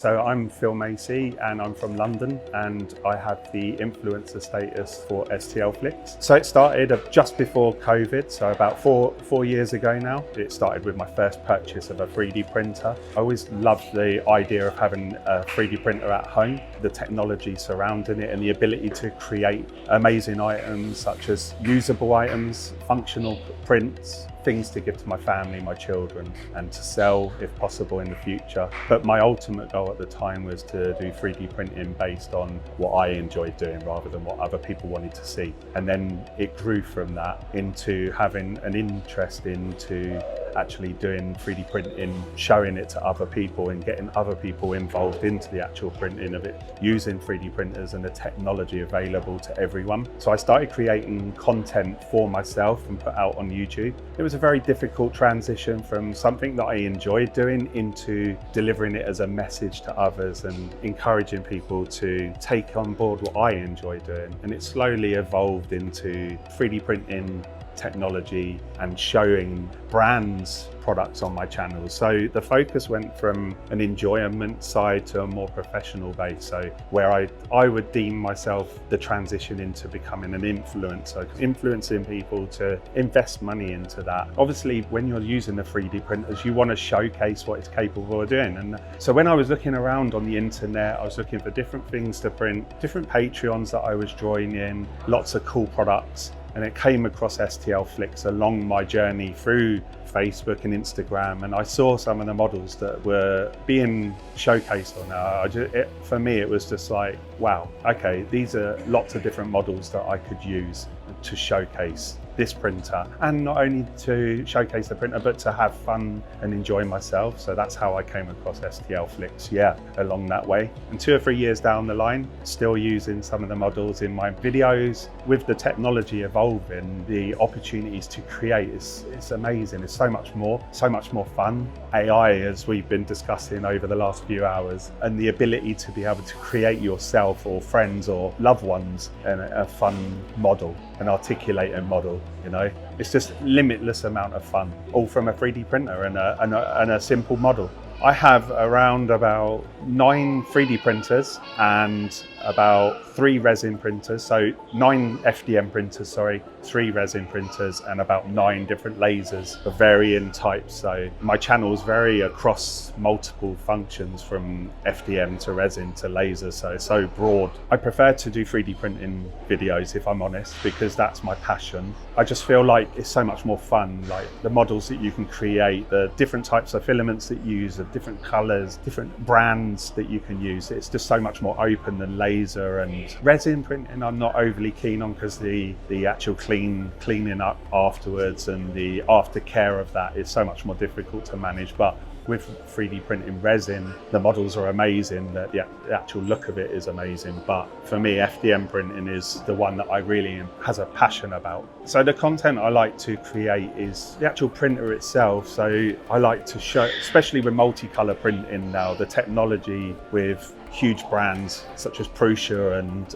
So I'm Phil Macy and I'm from London and I have the influencer status for STL Flicks. So it started just before COVID, so about four years ago now. It started with my first purchase of a 3D printer. I always loved the idea of having a 3D printer at home, the technology surrounding it and the ability to create amazing items such as usable items, functional prints, things to give to my family, my children, and to sell if possible in the future. But my ultimate goal at the time was to do 3D printing based on what I enjoyed doing rather than what other people wanted to see. And then it grew from that into having an interest into actually doing 3D printing, showing it to other people and getting other people involved into the actual printing of it, using 3D printers and the technology available to everyone. So I started creating content for myself and put out on YouTube. It was a very difficult transition from something that I enjoyed doing into delivering it as a message to others and encouraging people to take on board what I enjoy doing. And it slowly evolved into 3D printing technology and showing brands products on my channel. So the focus went from an enjoyment side to a more professional base. So where I would deem myself the transition into becoming an influencer, influencing people to invest money into that. Obviously, when you're using the 3D printers, you want to showcase what it's capable of doing. And so when I was looking around on the internet, I was looking for different things to print, different Patreons that I was joining, lots of cool products. And it came across STL Flicks along my journey through Facebook and Instagram, and I saw some of the models that were being showcased on there. For me, it was just like, wow, okay, these are lots of different models that I could use to showcase this printer, and not only to showcase the printer, but to have fun and enjoy myself. So that's how I came across STL Flicks, along that way. And 2 or 3 years down the line, still using some of the models in my videos. With the technology evolving, the opportunities to create it's amazing. It's so much more fun. AI, as we've been discussing over the last few hours, and the ability to be able to create yourself or friends or loved ones in a fun model, an articulated model, you know, it's just limitless amount of fun, all from a 3D printer and a simple model. I have around about 9 3D printers and about 3 resin printers, so 9 FDM printers, 3 resin printers, and about 9 different lasers of varying types. So my channel is very across multiple functions, from FDM to resin to laser, so it's so broad. I prefer to do 3D printing videos, if I'm honest, because that's my passion. I just feel like it's so much more fun, like the models that you can create, the different types of filaments that you use, the different colors, different brands that you can use. It's just so much more open than laser. And resin printing I'm not overly keen on, because the actual cleaning up afterwards and the aftercare of that is so much more difficult to manage. But with 3D printing resin, the models are amazing, the actual look of it is amazing. But for me, FDM printing is the one that I really has a passion about. So the content I like to create is the actual printer itself. So I like to show, especially with multicolor printing now, the technology with huge brands such as Prusa and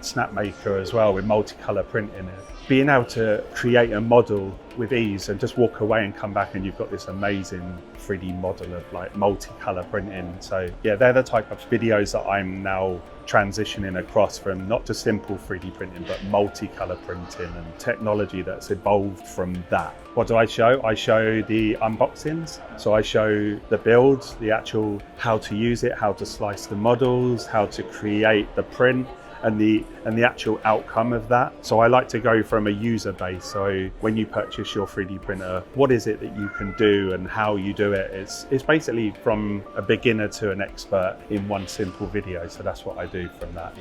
Snapmaker as well, with multicolor printing. Being able to create a model with ease and just walk away and come back and you've got this amazing 3D model of like multicolor printing. So yeah, they're the type of videos that I'm now transitioning across, from not just simple 3D printing, but multicolor printing and technology that's evolved from that. What do I show? I show the unboxings. So I show the builds, the actual how to use it, how to slice the models, how to create the print, and the actual outcome of that. So I like to go from a user base. So when you purchase your 3D printer, what is it that you can do and how you do it? It's basically from a beginner to an expert in one simple video. So that's what I do from that,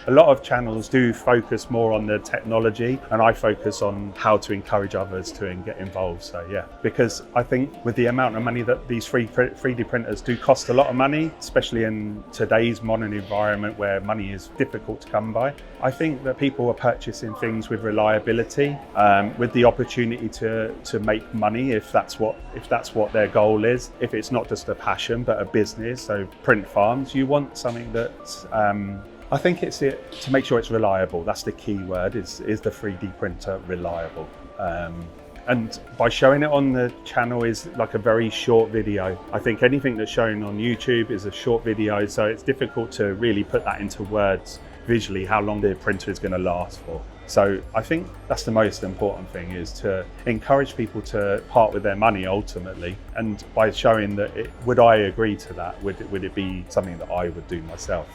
A lot of channels do focus more on the technology, and I focus on how to encourage others to get involved. So because I think with the amount of money that these 3D printers do cost a lot of money, especially in today's modern environment where money is difficult to come by. I think that people are purchasing things with reliability, with the opportunity to make money if that's what their goal is. If it's not just a passion but a business, so print farms, you want something that's I think it's to make sure it's reliable. That's the key word. Is the 3D printer reliable? And by showing it on the channel is like a very short video. I think anything that's shown on YouTube is a short video, so it's difficult to really put that into words visually, how long the printer is going to last for. So I think that's the most important thing, is to encourage people to part with their money ultimately. And by showing that, would I agree to that? Would it be something that I would do myself?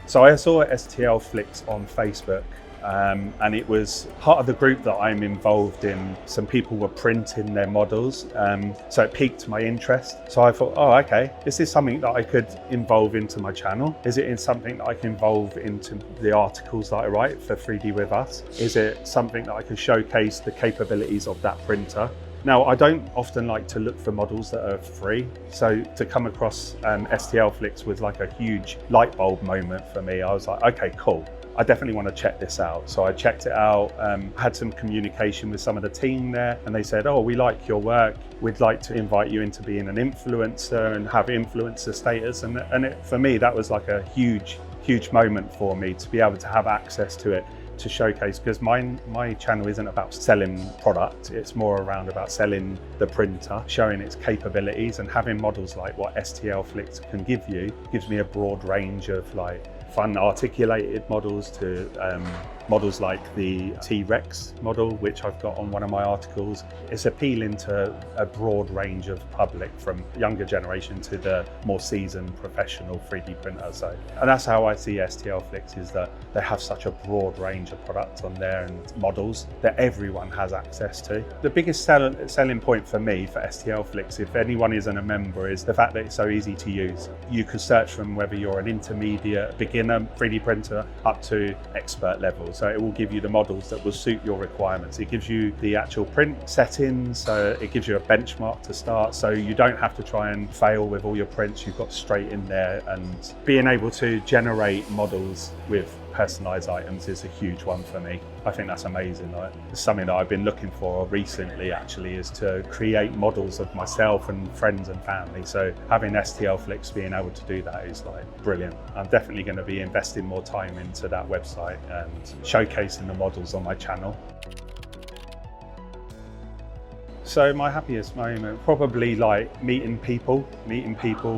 So I saw STL Flicks on Facebook, and it was part of the group that I'm involved in. Some people were printing their models, so it piqued my interest. So I thought, oh, okay, is this something that I could involve into my channel? Is it in something that I can involve into the articles that I write for 3D With Us? Is it something that I can showcase the capabilities of that printer? Now, I don't often like to look for models that are free, so to come across STL Flicks was like a huge light bulb moment for me. I was like, okay, cool. I definitely want to check this out. So I checked it out, had some communication with some of the team there, and they said, oh, we like your work. We'd like to invite you into being an influencer and have influencer status. And for me, that was like a huge moment for me to be able to have access to it, to showcase, because my channel isn't about selling product. It's more around about selling the printer, showing its capabilities, and having models like what STL Flicks can give you gives me a broad range of like fun articulated models to models like the T-Rex model, which I've got on one of my articles. It's appealing to a broad range of public, from younger generation to the more seasoned professional 3D printers. So, and that's how I see STL Flicks, is that they have such a broad range of products on there and models that everyone has access to. The biggest selling point for me for STL Flicks, if anyone isn't a member, is the fact that it's so easy to use. You can search from whether you're an intermediate, beginner 3D printer up to expert level. So it will give you the models that will suit your requirements. It gives you the actual print settings, so it gives you a benchmark to start, so you don't have to try and fail with all your prints. You've got straight in there, and being able to generate models with personalized items is a huge one for me. I think that's amazing. It's something that I've been looking for recently, actually, is to create models of myself and friends and family. So having STL Flicks being able to do that is like brilliant. I'm definitely going to be investing more time into that website and showcasing the models on my channel. So my happiest moment, probably like meeting people,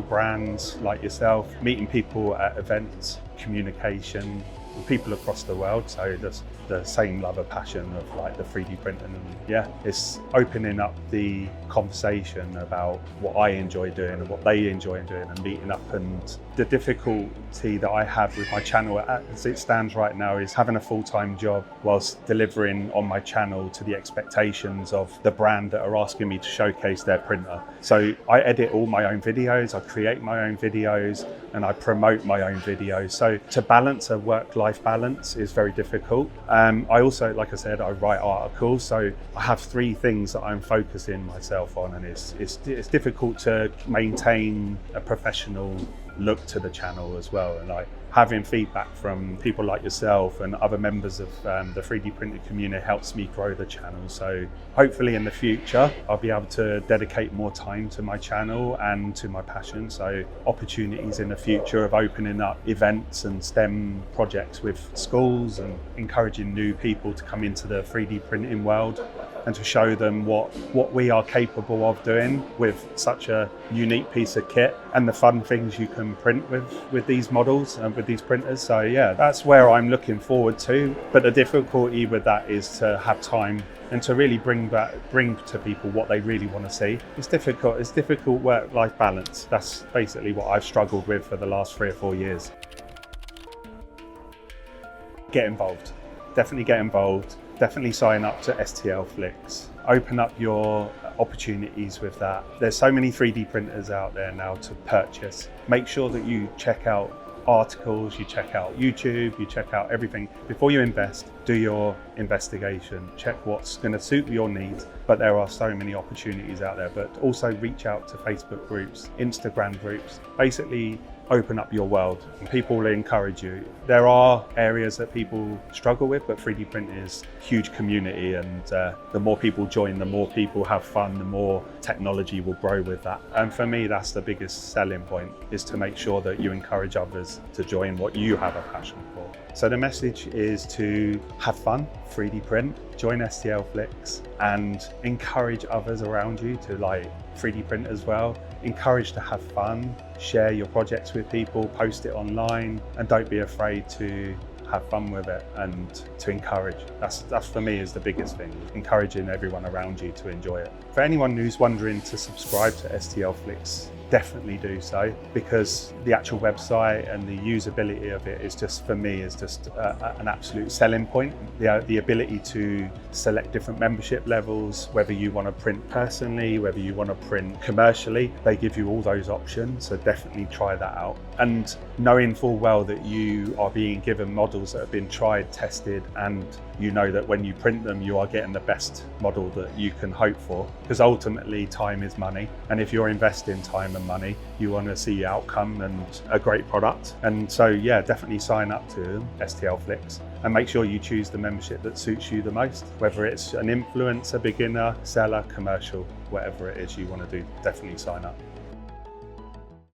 brands like yourself, meeting people at events, communication, people across the world. So just the same love and passion of like the 3D printing, and yeah, it's opening up the conversation about what I enjoy doing and what they enjoy doing, and meeting up. And the difficulty that I have with my channel as it stands right now is having a full-time job whilst delivering on my channel to the expectations of the brand that are asking me to showcase their printer. So I edit all my own videos, I create my own videos, and I promote my own videos. So to balance a work-life balance is very difficult. I also, like I said, I write articles, so I have 3 things that I'm focusing myself on, and it's difficult to maintain a professional look to the channel as well. And having feedback from people like yourself and other members of the 3D printing community helps me grow the channel. So hopefully in the future, I'll be able to dedicate more time to my channel and to my passion. So opportunities in the future of opening up events and STEM projects with schools and encouraging new people to come into the 3D printing world and to show them what we are capable of doing with such a unique piece of kit, and the fun things you can print with these models and with these printers. So yeah, that's where I'm looking forward to. But the difficulty with that is to have time and to really bring to people what they really want to see. It's difficult work-life balance. That's basically what I've struggled with for the last 3 or 4 years. Get involved. Definitely get involved. Definitely sign up to STL Flicks. Open up your opportunities with that. There's so many 3D printers out there now to purchase. Make sure that you check out articles, you check out YouTube, you check out everything. Before you invest, do your investigation, check what's going to suit your needs. But there are so many opportunities out there. But also reach out to Facebook groups, Instagram groups. Basically open up your world, and people will encourage you. There are areas that people struggle with, but 3D printing is a huge community, and the more people join, the more people have fun, the more technology will grow with that. And for me, that's the biggest selling point, is to make sure that you encourage others to join what you have a passion for. So the message is to have fun, 3D print, join STL Flicks, and encourage others around you to 3D print as well. Encourage to have fun, share your projects with people, post it online, and don't be afraid to have fun with it and to encourage. That's for me is the biggest thing, encouraging everyone around you to enjoy it. For anyone who's wondering to subscribe to STL Flicks, definitely do so, because the actual website and the usability of it is just, for me, is just an absolute selling point. The ability to select different membership levels, whether you want to print personally, whether you want to print commercially, they give you all those options, so definitely try that out. And knowing full well that you are being given models that have been tried, tested, and you know that when you print them, you are getting the best model that you can hope for, because ultimately time is money. And if you're investing time and money, you want to see outcome and a great product. And so, yeah, definitely sign up to STL Flicks and make sure you choose the membership that suits you the most, whether it's an influencer, beginner, seller, commercial, whatever it is you want to do, definitely sign up.